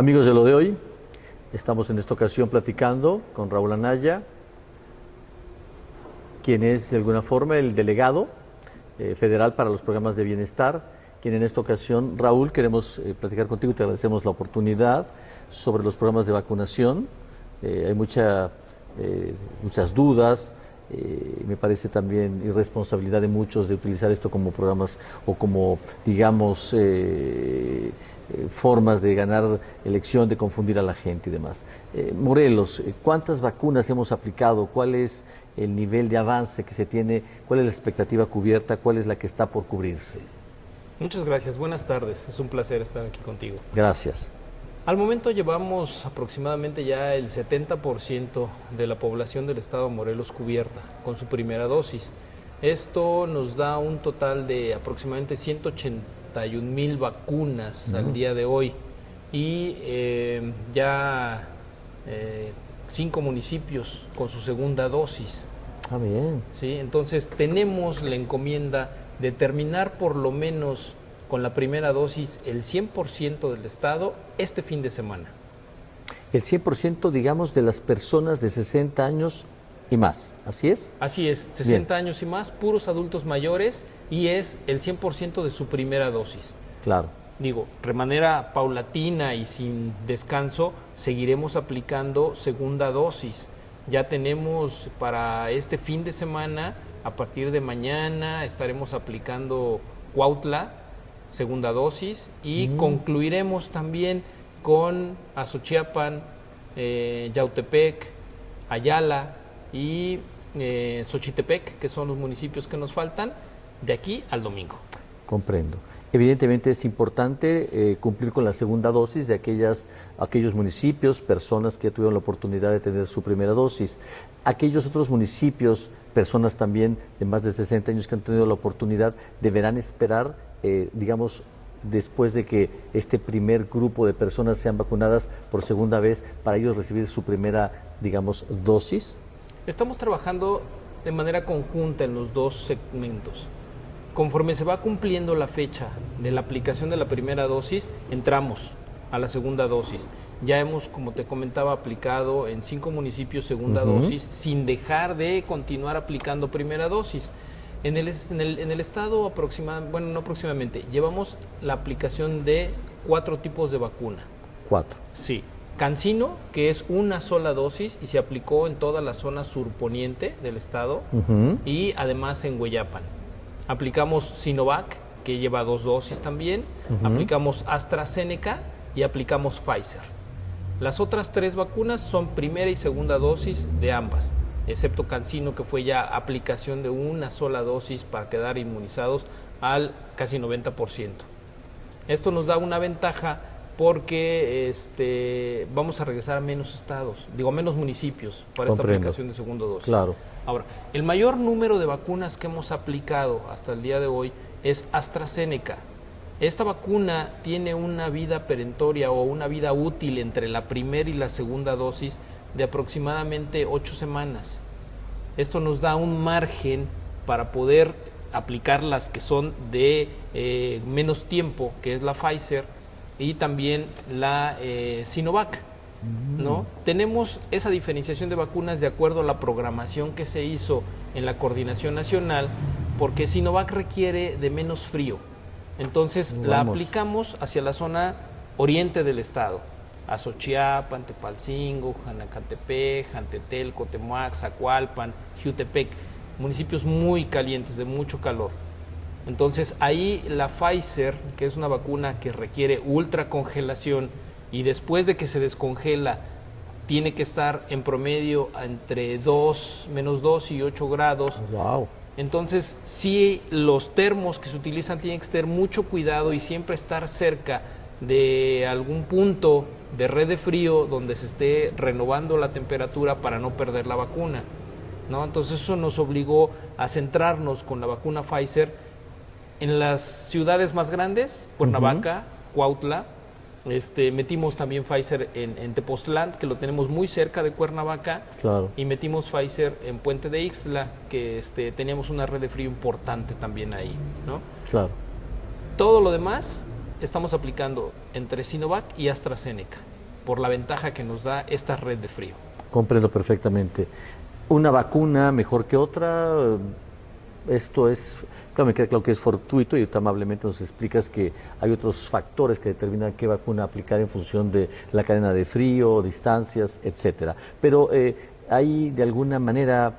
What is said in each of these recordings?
Amigos de Lo de Hoy, estamos en esta ocasión platicando con Raúl Anaya, quien es de alguna forma el delegado federal para los programas de bienestar, quien en esta ocasión, Raúl, queremos platicar contigo y te agradecemos la oportunidad sobre los programas de vacunación. Hay muchas dudas. Me parece también irresponsabilidad de muchos de utilizar esto como programas o como, digamos, formas de ganar elección, de confundir a la gente y demás. Morelos, ¿cuántas vacunas hemos aplicado? ¿Cuál es el nivel de avance que se tiene? ¿Cuál es la expectativa cubierta? ¿Cuál es la que está por cubrirse? Muchas gracias, buenas tardes, es un placer estar aquí contigo. Gracias. Al momento llevamos aproximadamente ya el 70% de la población del estado de Morelos cubierta con su primera dosis. Esto nos da un total de aproximadamente 181,000 vacunas al día de hoy y ya 5 municipios con su segunda dosis. Ah, bien. ¿Sí? Entonces tenemos la encomienda de terminar por lo menos con la primera dosis el 100% del estado este fin de semana. El 100%, digamos, de las personas de 60 años y más, ¿así es? Así es, 60 años y más, puros adultos mayores, y es el 100% de su primera dosis. Claro. Digo, de manera paulatina y sin descanso, seguiremos aplicando segunda dosis. Ya tenemos para este fin de semana, a partir de mañana, estaremos aplicando Cuautla, segunda dosis, y concluiremos también con Azochiapan, Yautepec, Ayala y Xochitepec, que son los municipios que nos faltan, de aquí al domingo. Comprendo. Evidentemente es importante cumplir con la segunda dosis de aquellos municipios, personas que ya tuvieron la oportunidad de tener su primera dosis. Aquellos otros municipios, personas también de más de 60 años que han tenido la oportunidad, deberán esperar, digamos, después de que este primer grupo de personas sean vacunadas por segunda vez, para ellos recibir su primera, digamos, dosis. Estamos trabajando de manera conjunta en los dos segmentos. Conforme se va cumpliendo la fecha de la aplicación de la primera dosis, entramos a la segunda dosis. Ya hemos, como te comentaba, aplicado en 5 municipios segunda dosis, sin dejar de continuar aplicando primera dosis. En el estado aproximadamente, llevamos la aplicación de 4 tipos de vacuna. 4. Sí. CanSino, que es una sola dosis y se aplicó en toda la zona surponiente del estado y además en Hueyapan. Aplicamos Sinovac, que lleva 2 dosis también, aplicamos AstraZeneca y aplicamos Pfizer. Las otras 3 vacunas son primera y segunda dosis de ambas, excepto CanSino, que fue ya aplicación de una sola dosis para quedar inmunizados al casi 90%. Esto nos da una ventaja porque vamos a regresar a menos estados, menos municipios para esta aplicación de segunda dosis. Claro. Ahora, el mayor número de vacunas que hemos aplicado hasta el día de hoy es AstraZeneca. Esta vacuna tiene una vida perentoria o una vida útil entre la primera y la segunda dosis de aproximadamente 8 semanas. Esto nos da un margen para poder aplicar las que son de menos tiempo, que es la Pfizer y también la Sinovac, ¿no? Tenemos esa diferenciación de vacunas de acuerdo a la programación que se hizo en la coordinación nacional, porque Sinovac requiere de menos frío. Entonces la aplicamos hacia la zona oriente del estado. Azochiapan, Tepalcingo, Janacantepec, Jantetel, Cotemoac, Zacualpan, Jiutepec, municipios muy calientes, de mucho calor. Entonces ahí la Pfizer, que es una vacuna que requiere ultracongelación y después de que se descongela tiene que estar en promedio entre menos 2 y 8 grados. Wow. Entonces sí, los termos que se utilizan tienen que tener mucho cuidado y siempre estar cerca de algún punto de red de frío donde se esté renovando la temperatura para no perder la vacuna, ¿no? Entonces eso nos obligó a centrarnos con la vacuna Pfizer en las ciudades más grandes, Cuernavaca, Cuautla. Metimos también Pfizer en Tepoztlán, que lo tenemos muy cerca de Cuernavaca. Claro. Y metimos Pfizer en Puente de Ixtla, que teníamos una red de frío importante también ahí, ¿no? Claro. Todo lo demás estamos aplicando entre Sinovac y AstraZeneca. por la ventaja que nos da esta red de frío. Comprendo perfectamente. ¿Una vacuna mejor que otra? Esto es, claro, me queda claro que es fortuito y tú amablemente nos explicas que hay otros factores que determinan qué vacuna aplicar en función de la cadena de frío, distancias, etcétera. Pero ¿hay de alguna manera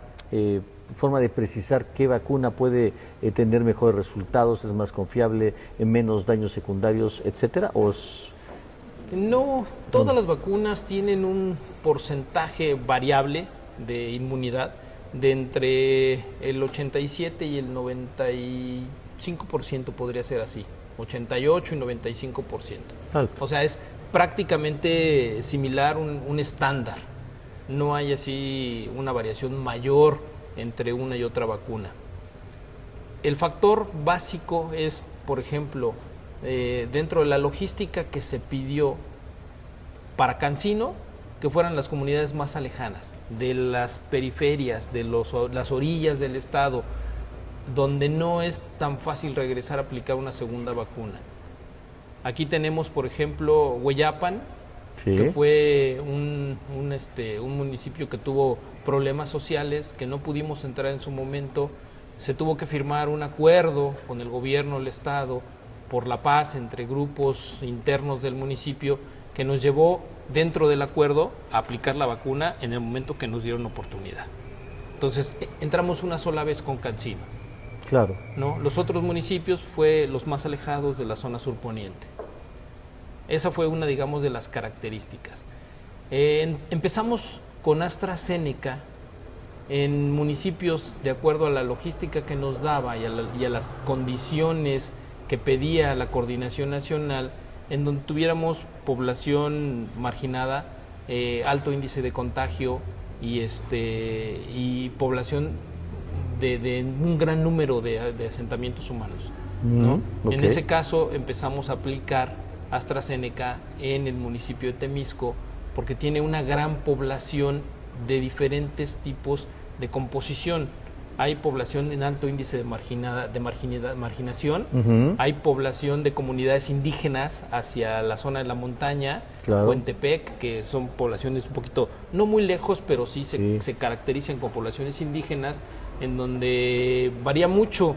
forma de precisar qué vacuna puede tener mejores resultados, es más confiable, menos daños secundarios, etcétera? No, todas las vacunas tienen un porcentaje variable de inmunidad de entre el 87 y el 95%, podría ser así, 88 y 95%. Alto. O sea, es prácticamente similar, un estándar. No hay así una variación mayor entre una y otra vacuna. El factor básico es, por ejemplo, dentro de la logística que se pidió para CanSino, que fueran las comunidades más alejanas, de las periferias, de las orillas del estado, donde no es tan fácil regresar a aplicar una segunda vacuna. Aquí tenemos, por ejemplo, Hueyapan, Sí. que fue un municipio que tuvo problemas sociales, que no pudimos entrar en su momento. Se tuvo que firmar un acuerdo con el gobierno del estado por la paz entre grupos internos del municipio, que nos llevó dentro del acuerdo a aplicar la vacuna en el momento que nos dieron oportunidad. Entonces entramos una sola vez con CanSino. Claro. ¿No? Los otros municipios fue los más alejados de la zona surponiente. Esa fue una, digamos, de las características. Empezamos con AstraZeneca en municipios de acuerdo a la logística que nos daba y a las condiciones que pedía la coordinación nacional, en donde tuviéramos población marginada, alto índice de contagio y población de un gran número de asentamientos humanos, ¿no? Okay. En ese caso empezamos a aplicar AstraZeneca en el municipio de Temisco, porque tiene una gran población de diferentes tipos de composición. Hay población en alto índice de marginación, hay población de comunidades indígenas hacia la zona de la montaña, claro, o en Tepec, que son poblaciones un poquito, no muy lejos, pero sí se caracterizan como poblaciones indígenas, en donde varía mucho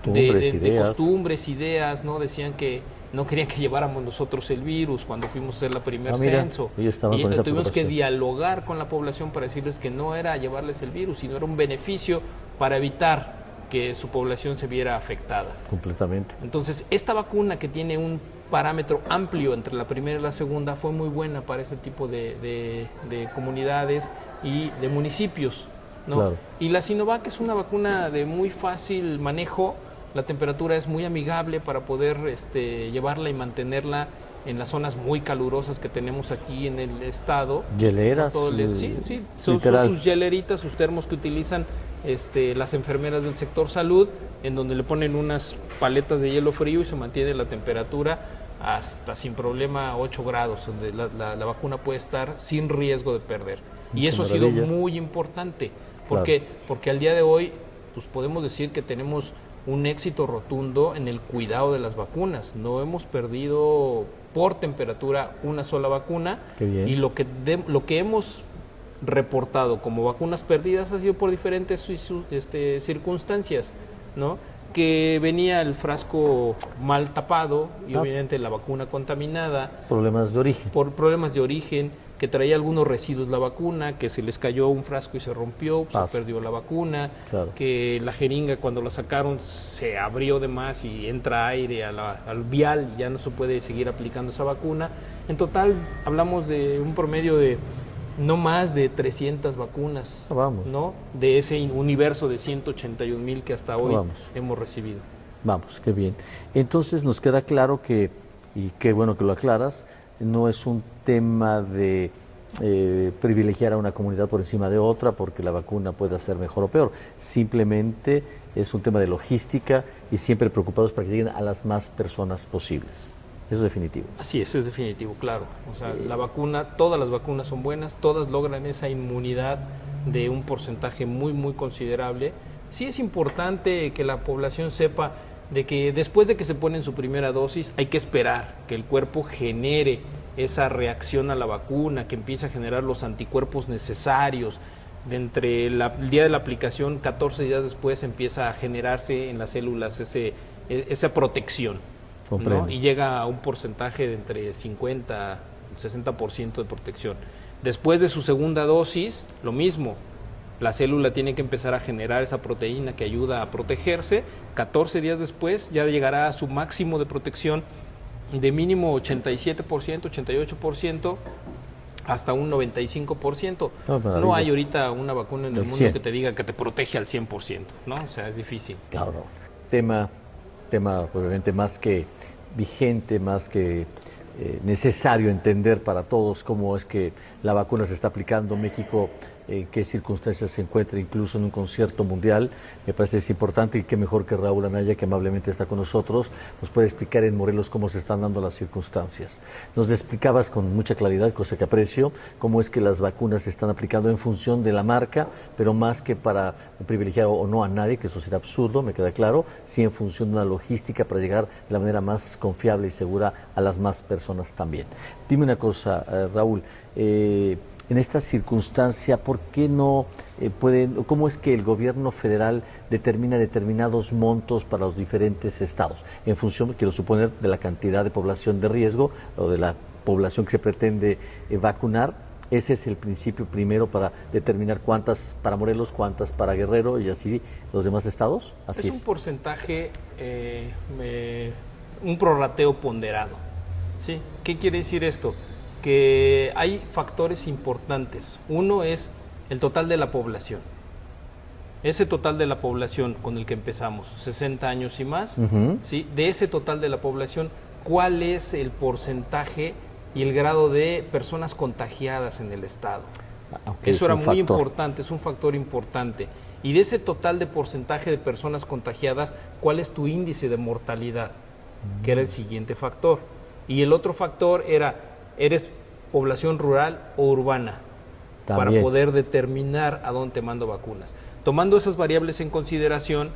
de costumbres, ideas, ¿no? Decían que no querían que lleváramos nosotros el virus cuando fuimos a hacer la primer censo. Y tuvimos que dialogar con la población para decirles que no era llevarles el virus, sino era un beneficio para evitar que su población se viera afectada. Completamente. Entonces, esta vacuna, que tiene un parámetro amplio entre la primera y la segunda, fue muy buena para ese tipo de comunidades y de municipios, ¿no? Claro. Y la Sinovac es una vacuna de muy fácil manejo. La temperatura es muy amigable para poder llevarla y mantenerla en las zonas muy calurosas que tenemos aquí en el estado. ¿Hieleras? Sí, son sus hieleritas, sus termos que utilizan las enfermeras del sector salud, en donde le ponen unas paletas de hielo frío y se mantiene la temperatura hasta sin problema 8 grados, donde la vacuna puede estar sin riesgo de perder. Y eso ha sido muy importante, porque al día de hoy pues podemos decir que tenemos un éxito rotundo en el cuidado de las vacunas. No hemos perdido por temperatura una sola vacuna. Qué bien. Y lo que hemos reportado como vacunas perdidas ha sido por diferentes circunstancias, ¿no? Que venía el frasco mal tapado y obviamente la vacuna contaminada. Problemas de origen. Por problemas de origen, que traía algunos residuos la vacuna, que se les cayó un frasco y se rompió, se perdió la vacuna, que la jeringa cuando la sacaron se abrió de más y entra aire al vial y ya no se puede seguir aplicando esa vacuna. En total hablamos de un promedio de no más de 300 vacunas, ¿no? De ese universo de 181,000 que hasta hoy hemos recibido. Vamos, qué bien. Entonces nos queda claro que, y qué bueno que lo aclaras, no es un tema de privilegiar a una comunidad por encima de otra porque la vacuna pueda ser mejor o peor. Simplemente es un tema de logística y siempre preocupados para que lleguen a las más personas posibles. Eso es definitivo. Así es definitivo, claro. O sea, la vacuna, todas las vacunas son buenas, todas logran esa inmunidad de un porcentaje muy, muy considerable. Sí es importante que la población sepa de que después de que se ponen su primera dosis hay que esperar que el cuerpo genere esa reacción a la vacuna, que empieza a generar los anticuerpos necesarios. El día de la aplicación, 14 días después, empieza a generarse en las células esa protección, ¿no? Y llega a un porcentaje de entre 50 y 60% de protección. Después de su segunda dosis, lo mismo. La célula tiene que empezar a generar esa proteína que ayuda a protegerse. 14 días después ya llegará a su máximo de protección de mínimo 87%, 88%, hasta un 95%. No hay ahorita una vacuna en el mundo que te diga que te protege al 100%, ¿no? O sea, es difícil. Claro. Tema obviamente más que vigente, más que necesario entender para todos cómo es que la vacuna se está aplicando en México, en qué circunstancias se encuentra, incluso en un concierto mundial. Me parece que es importante, y qué mejor que Raúl Anaya, que amablemente está con nosotros, nos puede explicar en Morelos cómo se están dando las circunstancias. Nos explicabas con mucha claridad, cosa que aprecio, cómo es que las vacunas se están aplicando en función de la marca, pero más que para privilegiar o no a nadie, que eso sería absurdo, me queda claro, sí en función de una logística para llegar de la manera más confiable y segura a las más personas también. Dime una cosa, Raúl, en esta circunstancia, ¿por qué no cómo es que el gobierno federal determina determinados montos para los diferentes estados? En función, quiero suponer, de la cantidad de población de riesgo o de la población que se pretende vacunar. Ese es el principio primero para determinar cuántas para Morelos, cuántas para Guerrero y así los demás estados. Así es un porcentaje, un prorrateo ponderado. ¿Sí? ¿Qué quiere decir esto? Que hay factores importantes. Uno es el total de la población. Ese total de la población con el que empezamos, 60 años y más, ¿sí? De ese total de la población, ¿cuál es el porcentaje y el grado de personas contagiadas en el estado? Eso era muy importante, es un factor importante. Y de ese total de porcentaje de personas contagiadas, ¿cuál es tu índice de mortalidad? Que era el siguiente factor. Y el otro factor era, ¿eres población rural o urbana? También. Para poder determinar a dónde te mando vacunas. Tomando esas variables en consideración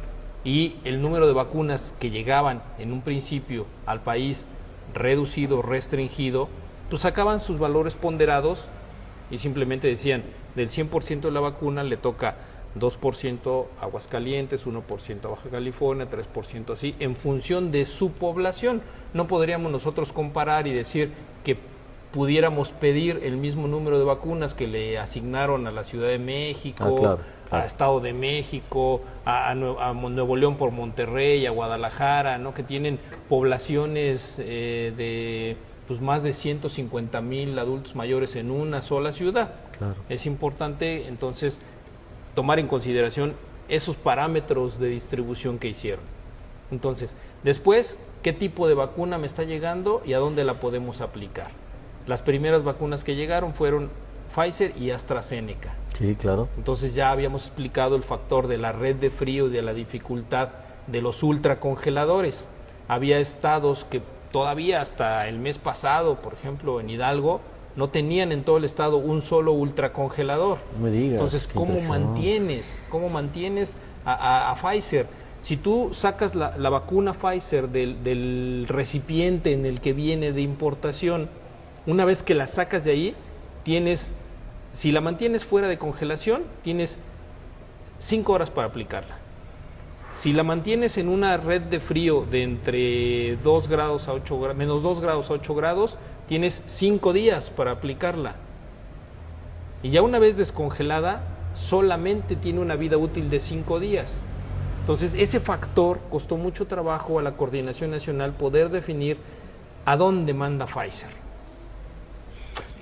y el número de vacunas que llegaban en un principio al país reducido, restringido, pues sacaban sus valores ponderados y simplemente decían, del 100% de la vacuna le toca 2% a Aguascalientes, 1% a Baja California, 3% así, en función de su población. No podríamos nosotros comparar y decir que pudiéramos pedir el mismo número de vacunas que le asignaron a la Ciudad de México, a Estado de México, a Nuevo León por Monterrey, a Guadalajara, ¿no? Que tienen poblaciones de pues más de 150,000 adultos mayores en una sola ciudad. Claro. Es importante entonces tomar en consideración esos parámetros de distribución que hicieron. Entonces, después, ¿qué tipo de vacuna me está llegando y a dónde la podemos aplicar? Las primeras vacunas que llegaron fueron Pfizer y AstraZeneca. Sí, claro. Entonces ya habíamos explicado el factor de la red de frío y de la dificultad de los ultracongeladores. Había estados que todavía hasta el mes pasado, por ejemplo, en Hidalgo, no tenían en todo el estado un solo ultracongelador. No me digas. Entonces, ¿cómo mantienes a Pfizer? Si tú sacas la vacuna Pfizer del recipiente en el que viene de importación, una vez que la sacas de ahí, si la mantienes fuera de congelación, tienes 5 horas para aplicarla. Si la mantienes en una red de frío de entre 2 grados a 8 grados, menos 2 grados a 8 grados, tienes 5 días para aplicarla. Y ya una vez descongelada, solamente tiene una vida útil de 5 días. Entonces, ese factor costó mucho trabajo a la Coordinación Nacional poder definir a dónde manda Pfizer.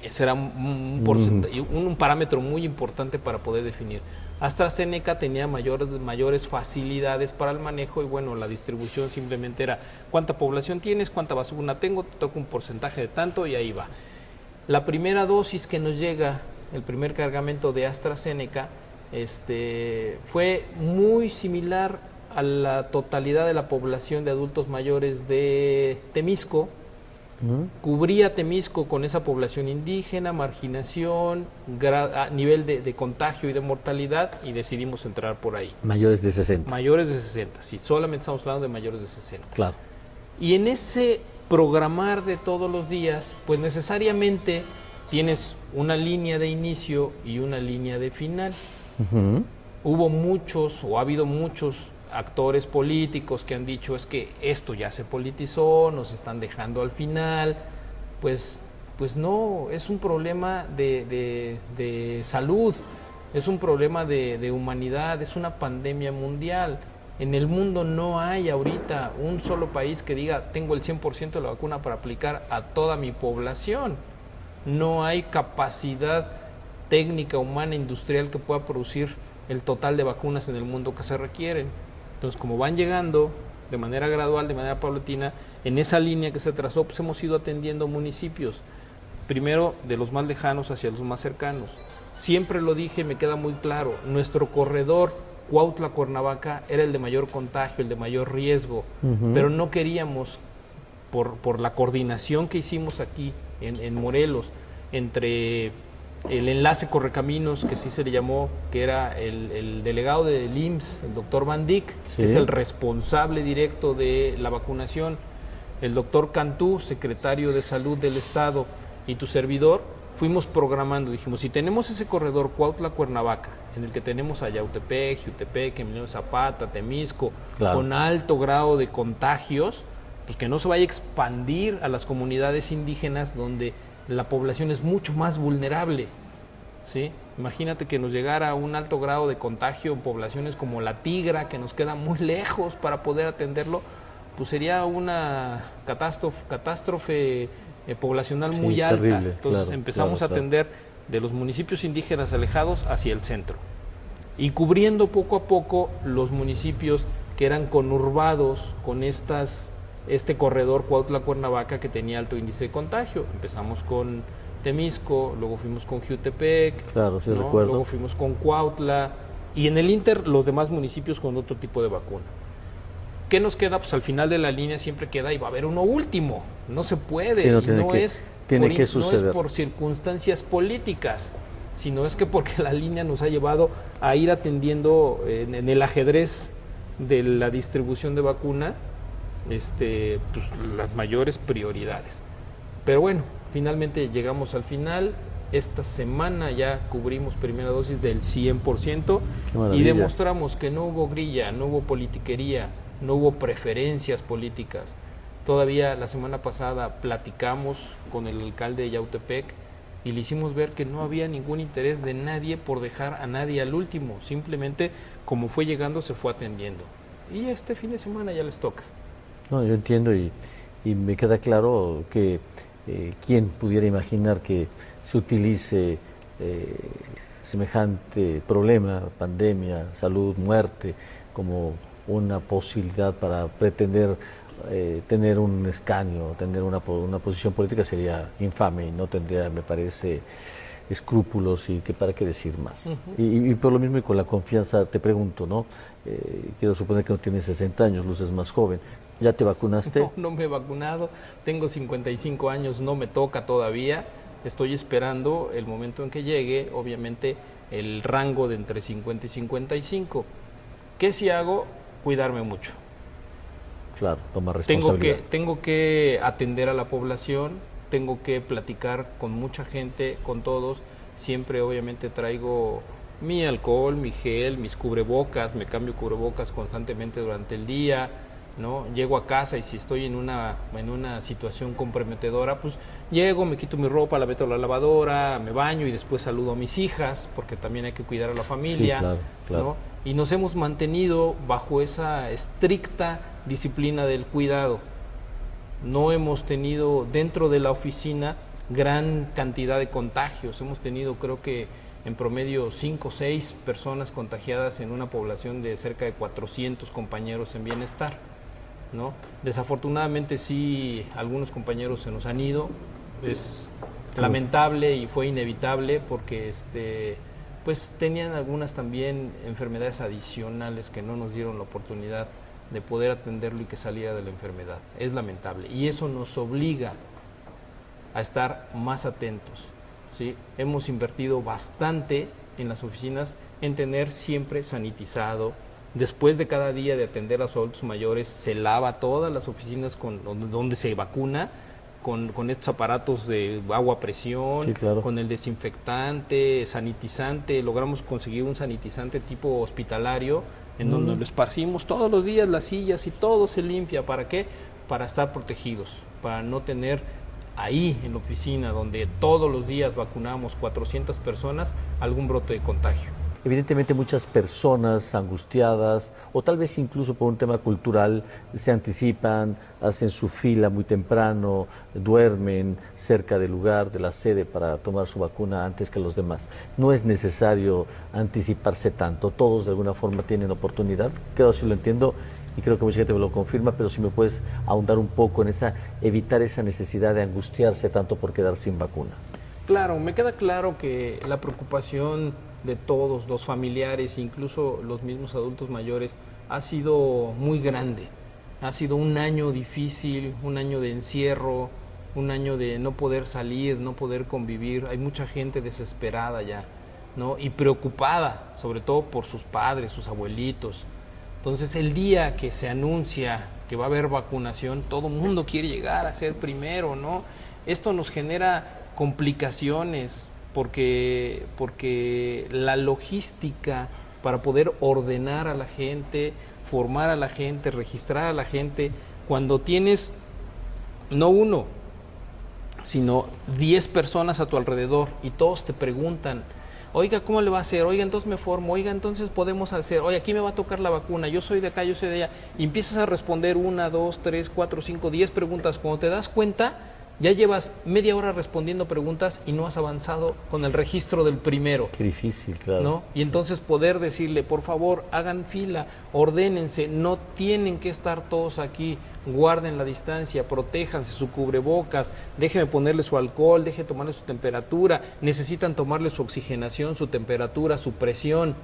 Ese era un parámetro muy importante para poder definir. AstraZeneca tenía mayores facilidades para el manejo y bueno, la distribución simplemente era cuánta población tienes, cuánta vacuna tengo, te toca un porcentaje de tanto y ahí va. La primera dosis que nos llega, el primer cargamento de AstraZeneca, fue muy similar a la totalidad de la población de adultos mayores de Temisco. Cubría Temisco con esa población indígena, marginación, nivel de contagio y de mortalidad y decidimos entrar por ahí. Mayores de 60. Mayores de 60, sí, solamente estamos hablando de mayores de 60. Claro. Y en ese programar de todos los días, pues necesariamente tienes una línea de inicio y una línea de final. Hubo muchos o ha habido muchos actores políticos que han dicho es que esto ya se politizó, nos están dejando al final. Pues no, es un problema de salud, es un problema de humanidad, es una pandemia mundial. En el mundo no hay ahorita un solo país que diga tengo el 100% de la vacuna para aplicar a toda mi población. No hay capacidad técnica, humana, industrial que pueda producir el total de vacunas en el mundo que se requieren. Entonces, como van llegando de manera gradual, de manera paulatina, en esa línea que se trazó, pues hemos ido atendiendo municipios, primero de los más lejanos hacia los más cercanos. Siempre lo dije, me queda muy claro, nuestro corredor Cuautla-Cuernavaca era el de mayor contagio, el de mayor riesgo, pero no queríamos, por la coordinación que hicimos aquí en Morelos, entre el enlace Correcaminos, que sí se le llamó, que era el delegado del IMSS, el doctor Van Dyck, que es el responsable directo de la vacunación, el doctor Cantú, secretario de Salud del Estado, y tu servidor, fuimos programando. Dijimos, si tenemos ese corredor Cuautla-Cuernavaca, en el que tenemos a Yautepec, Jutepec, Emiliano Zapata, Temisco, con alto grado de contagios, pues que no se vaya a expandir a las comunidades indígenas donde la población es mucho más vulnerable, ¿sí? Imagínate que nos llegara un alto grado de contagio en poblaciones como La Tigra, que nos queda muy lejos para poder atenderlo, pues sería una catástrofe poblacional muy alta. Terrible, Entonces empezamos a atender de los municipios indígenas alejados hacia el centro y cubriendo poco a poco los municipios que eran conurbados con este corredor Cuautla-Cuernavaca que tenía alto índice de contagio. Empezamos con Temisco, luego fuimos con Jutepec, luego fuimos con Cuautla y en el Inter los demás municipios con otro tipo de vacuna. ¿Qué nos queda? Pues al final de la línea siempre queda y va a haber uno último. No se puede, no es por circunstancias políticas, sino es que porque la línea nos ha llevado a ir atendiendo en el ajedrez de la distribución de vacuna pues, las mayores prioridades. Pero bueno, finalmente llegamos al final. Esta semana ya cubrimos primera dosis del 100% y demostramos que no hubo grilla, no hubo politiquería, no hubo preferencias políticas. Todavía la semana pasada platicamos con el alcalde de Yautepec y le hicimos ver que no había ningún interés de nadie por dejar a nadie al último. Simplemente, como fue llegando, se fue atendiendo. Y este fin de semana ya les toca. No, yo entiendo y me queda claro que quién pudiera imaginar que se utilice semejante problema, pandemia, salud, muerte, como una posibilidad para pretender tener un escaño, tener una posición política. Sería infame y no tendría, me parece, escrúpulos y que para qué decir más. Y por lo mismo y con la confianza te pregunto, ¿no? Quiero suponer que no tienes 60 años, luces más joven. ¿Ya te vacunaste? No me he vacunado, tengo 55 años, no me toca todavía. Estoy esperando el momento en que llegue, obviamente, el rango de entre 50 y 55. ¿Qué si hago? Cuidarme mucho. Claro, tomar responsabilidad. Tengo que atender a la población, tengo que platicar con mucha gente, con todos. Siempre obviamente traigo mi alcohol, mi gel, mis cubrebocas, me cambio cubrebocas constantemente durante el día, ¿no? Llego a casa y si estoy en una situación comprometedora, pues llego, me quito mi ropa, la meto a la lavadora, me baño y después saludo a mis hijas, porque también hay que cuidar a la familia, sí, claro. ¿no? Y nos hemos mantenido bajo esa estricta disciplina del cuidado. No hemos tenido dentro de la oficina gran cantidad de contagios. Hemos tenido, creo que en promedio 5 o 6 personas contagiadas en una población de cerca de 400 compañeros en bienestar, ¿no? Desafortunadamente sí, algunos compañeros se nos han ido. Es lamentable y fue inevitable porque pues tenían algunas también enfermedades adicionales que no nos dieron la oportunidad de poder atenderlo y que saliera de la enfermedad. Es lamentable y eso nos obliga a estar más atentos, ¿sí? Hemos invertido bastante en las oficinas en tener siempre sanitizado, Después de cada día de atender a los adultos mayores, se lava todas las oficinas donde se vacuna con estos aparatos de agua a presión, Sí, claro. con el desinfectante, sanitizante. Logramos conseguir un sanitizante tipo hospitalario en donde lo esparcimos todos los días, las sillas y todo se limpia. ¿Para qué? Para estar protegidos, para no tener ahí en la oficina donde todos los días vacunamos 400 personas algún brote de contagio. Evidentemente muchas personas angustiadas o tal vez incluso por un tema cultural se anticipan, hacen su fila muy temprano, duermen cerca del lugar, de la sede para tomar su vacuna antes que los demás. No es necesario anticiparse tanto, todos de alguna forma tienen oportunidad, creo si lo entiendo y creo que mucha gente me lo confirma, pero si me puedes ahondar un poco en evitar esa necesidad de angustiarse tanto por quedar sin vacuna. Claro, me queda claro que la preocupación de todos los familiares, incluso los mismos adultos mayores, ha sido muy grande. Ha sido un año difícil, un año de encierro, un año de no poder salir, no poder convivir. Hay mucha gente desesperada ya, ¿no? Y preocupada, sobre todo por sus padres, sus abuelitos. Entonces, el día que se anuncia que va a haber vacunación, todo el mundo quiere llegar a ser primero, ¿no? Esto nos genera complicaciones porque la logística para poder ordenar a la gente, formar a la gente, registrar a la gente, cuando tienes no uno, sino 10 personas a tu alrededor y todos te preguntan, oiga, ¿cómo le va a hacer? Oiga, entonces me formo, oiga, entonces podemos hacer, oiga, aquí me va a tocar la vacuna, yo soy de acá, yo soy de allá, y empiezas a responder 1, 2, 3, 4, 5, 10 preguntas. Cuando te das cuenta, ya llevas media hora respondiendo preguntas y no has avanzado con el registro del primero. Qué difícil, claro. ¿No? Y entonces poder decirle, por favor, hagan fila, ordénense, no tienen que estar todos aquí, guarden la distancia, protéjanse, su cubrebocas, déjenme ponerle su alcohol, déjenme tomarle su temperatura, necesitan tomarle su oxigenación, su temperatura, su presión.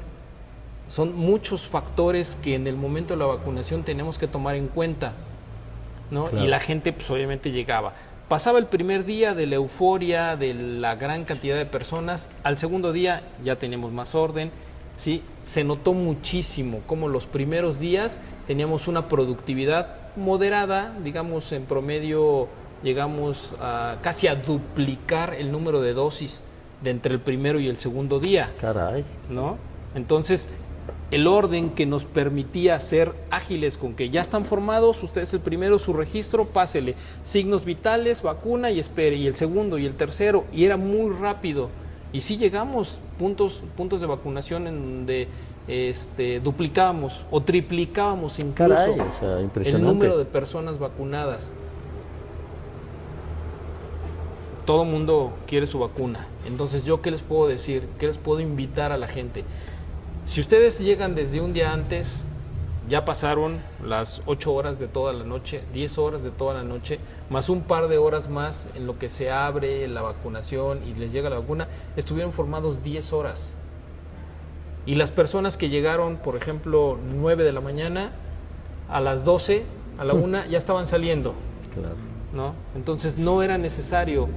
Son muchos factores que en el momento de la vacunación tenemos que tomar en cuenta, ¿no? Claro. Y la gente pues obviamente llegaba. Pasaba el primer día de la euforia, de la gran cantidad de personas, al segundo día ya teníamos más orden, ¿sí? Se notó muchísimo como los primeros días teníamos una productividad moderada, digamos en promedio llegamos casi a duplicar el número de dosis de entre el primero y el segundo día. Caray. ¿No? Entonces, el orden que nos permitía ser ágiles con que ya están formados, ustedes el primero, su registro, pásele, signos vitales, vacuna y espere, y el segundo y el tercero, y era muy rápido. Y sí llegamos puntos de vacunación en donde duplicábamos o triplicábamos incluso. Caray, o sea, impresionante. El número de personas vacunadas. Todo mundo quiere su vacuna. Entonces, ¿yo qué les puedo decir? ¿Qué les puedo invitar a la gente? Si ustedes llegan desde un día antes, ya pasaron las 8 horas de toda la noche, 10 horas de toda la noche, más un par de horas más en lo que se abre la vacunación y les llega la vacuna, estuvieron formados 10 horas. Y las personas que llegaron, por ejemplo, 9 de la mañana, a las 12, a la 1, ya estaban saliendo. Claro. ¿No? Entonces no era necesario.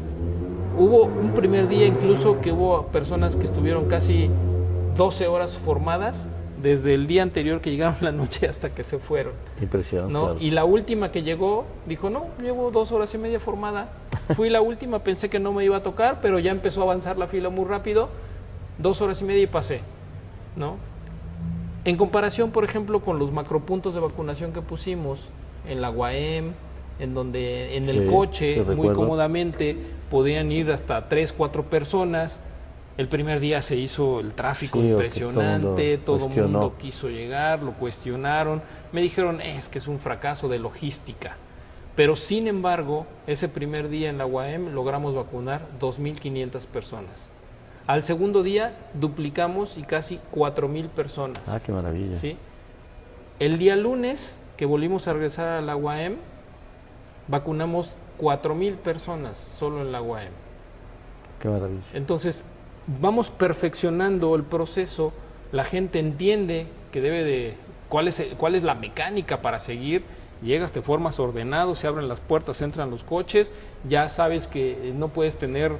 Hubo un primer día incluso que hubo personas que estuvieron casi 12 horas formadas desde el día anterior que llegaron la noche hasta que se fueron. Impresionante. ¿No? Claro. Y la última que llegó dijo, no, llevo 2 horas y media formada. Fui la última, pensé que no me iba a tocar, pero ya empezó a avanzar la fila muy rápido. 2 horas y media y pasé. ¿No? En comparación, por ejemplo, con los macropuntos de vacunación que pusimos en la UAM, en donde en el coche muy cómodamente podían ir hasta 3, 4 personas. El primer día se hizo el tráfico impresionante, todo el mundo quiso llegar, lo cuestionaron, me dijeron es que es un fracaso de logística, pero sin embargo ese primer día en la UAM logramos vacunar 2.500 personas. Al segundo día duplicamos y casi 4.000 personas. Ah, qué maravilla. ¿Sí? El día lunes que volvimos a regresar a la UAM, vacunamos 4.000 personas solo en la UAM. Qué maravilla. Entonces, vamos perfeccionando el proceso, la gente entiende que debe de cuál es la mecánica para seguir, llegas, te formas ordenado, se abren las puertas, entran los coches, ya sabes que no puedes tener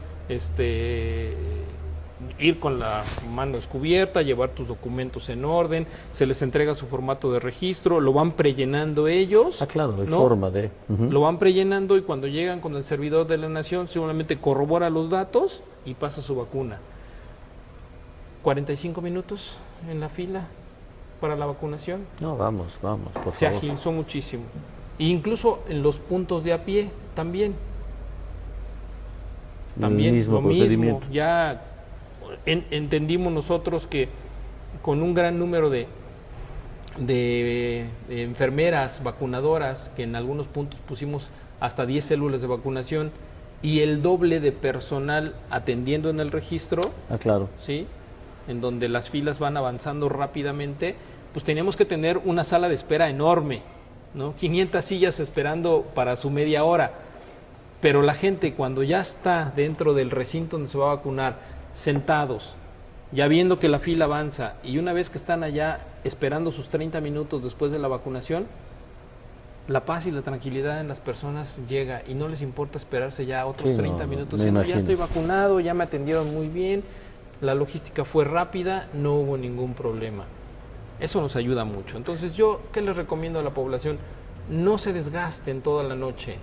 ir con la mano descubierta, llevar tus documentos en orden, se les entrega su formato de registro, lo van prellenando ellos. Claro, de ¿no? forma de... Lo van prellenando y cuando llegan con el servidor de la nación, simplemente corrobora los datos y pasa su vacuna. 45 minutos en la fila para la vacunación. No, vamos, por Se favor. agilizó muchísimo. E incluso en los puntos de a pie también. También mismo lo mismo. procedimiento. Ya entendimos nosotros que con un gran número de enfermeras vacunadoras, que en algunos puntos pusimos hasta 10 células de vacunación, y el doble de personal atendiendo en el registro, Claro. ¿sí? En donde las filas van avanzando rápidamente, pues teníamos que tener una sala de espera enorme, ¿no? 500 sillas esperando para su media hora. Pero la gente, cuando ya está dentro del recinto donde se va a vacunar, sentados, ya viendo que la fila avanza, y una vez que están allá esperando sus 30 minutos después de la vacunación, la paz y la tranquilidad en las personas llega y no les importa esperarse ya otros 30 minutos. me No, ya imagino. estoy vacunado, ya me atendieron muy bien, la logística fue rápida, no hubo ningún problema. Eso nos ayuda mucho. Entonces, yo, ¿qué les recomiendo a la población? No se desgasten toda la noche.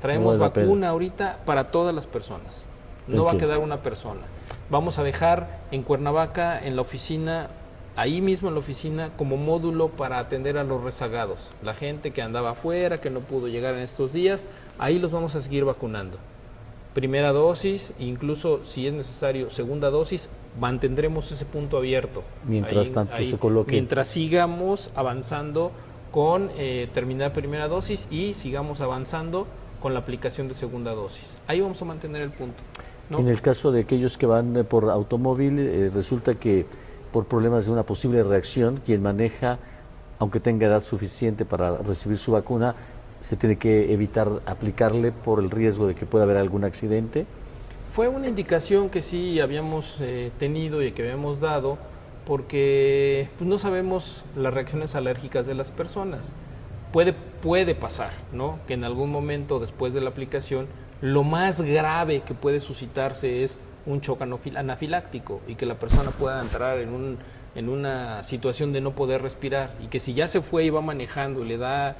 Traemos No vale la pena. vacuna ahorita para todas las personas. No va a Entiendo. quedar una persona. Vamos a dejar en Cuernavaca, en la oficina, ahí mismo en la oficina, como módulo para atender a los rezagados. La gente que andaba afuera, que no pudo llegar en estos días, ahí los vamos a seguir vacunando. Primera dosis, incluso si es necesario segunda dosis, mantendremos ese punto abierto. Mientras tanto se coloque. Mientras sigamos avanzando con terminar primera dosis y sigamos avanzando con la aplicación de segunda dosis. Ahí vamos a mantener el punto, ¿no? En el caso de aquellos que van por automóvil, resulta que por problemas de una posible reacción, quien maneja, aunque tenga edad suficiente para recibir su vacuna, se tiene que evitar aplicarle por el riesgo de que pueda haber algún accidente. Fue una indicación que sí habíamos tenido y que habíamos dado, porque pues, no sabemos las reacciones alérgicas de las personas. Puede pasar, ¿no? Que en algún momento después de la aplicación, lo más grave que puede suscitarse es un shock anafiláctico y que la persona pueda entrar en una situación de no poder respirar, y que si ya se fue y va manejando y le da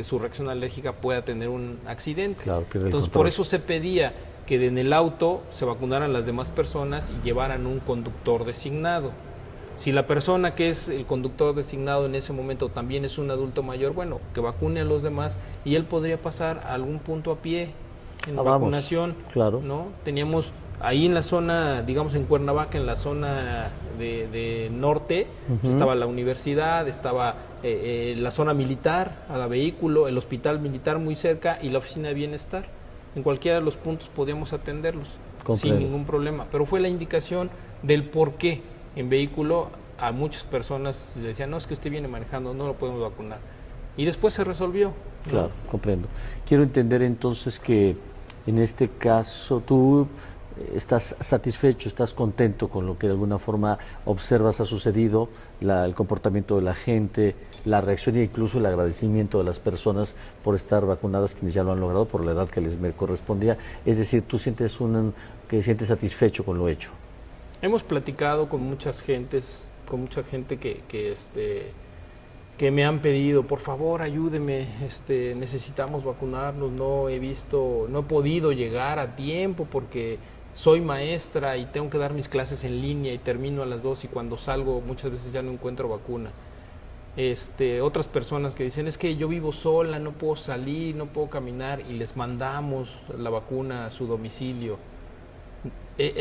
su reacción alérgica, pueda tener un accidente. Claro, pierde el Entonces, control. por eso se pedía que en el auto se vacunaran las demás personas y llevaran un conductor designado. Si la persona que es el conductor designado en ese momento también es un adulto mayor, bueno, que vacune a los demás y él podría pasar a algún punto a pie en la Vamos, vacunación. claro. ¿No? Teníamos ahí en la zona, digamos en Cuernavaca, en la zona de norte, estaba la universidad, estaba la zona militar, a la vehículo, el hospital militar muy cerca y la oficina de bienestar. En cualquiera de los puntos podíamos atenderlos Comprendo. sin ningún problema. Pero fue la indicación del por qué en vehículo a muchas personas le decían, no, es que usted viene manejando, no lo podemos vacunar. Y después se resolvió, ¿no? Claro, comprendo. Quiero entender entonces que en este caso tú estás satisfecho, estás contento con lo que de alguna forma observas ha sucedido, el comportamiento de la gente, la reacción e incluso el agradecimiento de las personas por estar vacunadas, quienes ya lo han logrado por la edad que les correspondía. Es decir, tú sientes sientes satisfecho con lo hecho. Hemos platicado con mucha gente que me han pedido, por favor, ayúdeme, necesitamos vacunarnos, no he podido llegar a tiempo porque soy maestra y tengo que dar mis clases en línea y termino a las 2 y cuando salgo muchas veces ya no encuentro vacuna. Otras personas que dicen, es que yo vivo sola, no puedo salir, no puedo caminar, y les mandamos la vacuna a su domicilio.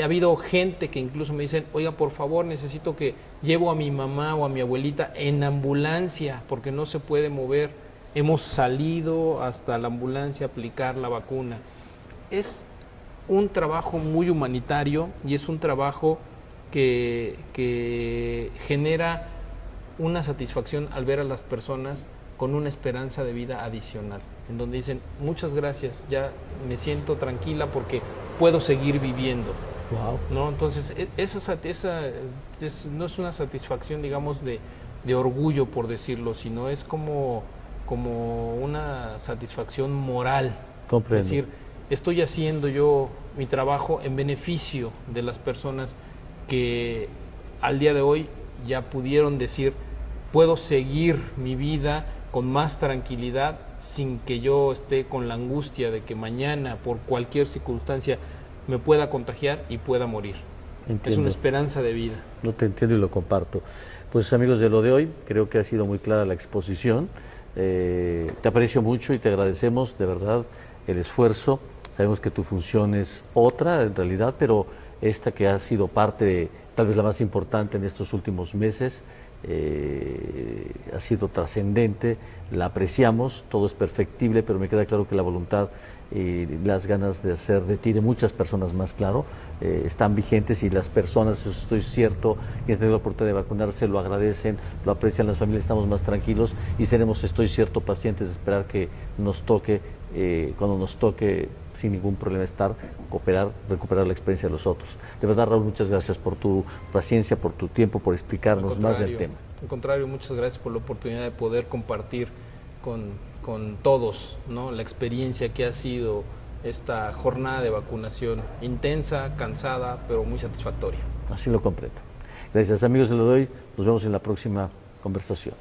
Ha habido gente que incluso me dicen, oiga, por favor, necesito que llevo a mi mamá o a mi abuelita en ambulancia porque no se puede mover. Hemos salido hasta la ambulancia a aplicar la vacuna. Es un trabajo muy humanitario y es un trabajo que genera una satisfacción al ver a las personas con una esperanza de vida adicional, en donde dicen, muchas gracias, ya me siento tranquila porque puedo seguir viviendo. Wow. ¿No? Entonces, no es una satisfacción, digamos, de orgullo, por decirlo, sino es como una satisfacción moral. Comprendo. Es decir, estoy haciendo yo mi trabajo en beneficio de las personas que al día de hoy ya pudieron decir, puedo seguir mi vida con más tranquilidad sin que yo esté con la angustia de que mañana por cualquier circunstancia me pueda contagiar y pueda morir. Entiendo. Es una esperanza de vida. No te entiendo y lo comparto. Pues amigos de Lo de Hoy, creo que ha sido muy clara la exposición. Te aprecio mucho y te agradecemos de verdad el esfuerzo. Sabemos que tu función es otra en realidad, pero esta que ha sido parte, tal vez la más importante en estos últimos meses, ha sido trascendente, la apreciamos, todo es perfectible, pero me queda claro que la voluntad y las ganas de hacer de ti, de muchas personas más, claro, están vigentes, y las personas, eso estoy cierto, quienes tienen la oportunidad de vacunarse lo agradecen, lo aprecian, las familias estamos más tranquilos y seremos, estoy cierto, pacientes de esperar que nos toque, cuando nos toque, sin ningún problema estar, cooperar, recuperar la experiencia de los otros. De verdad, Raúl, muchas gracias por tu paciencia, por tu tiempo, por explicarnos más del tema. Al contrario, muchas gracias por la oportunidad de poder compartir con todos, ¿no?, la experiencia que ha sido esta jornada de vacunación, intensa, cansada, pero muy satisfactoria. Así lo comprendo. Gracias, amigos de Lo de Hoy. Nos vemos en la próxima conversación.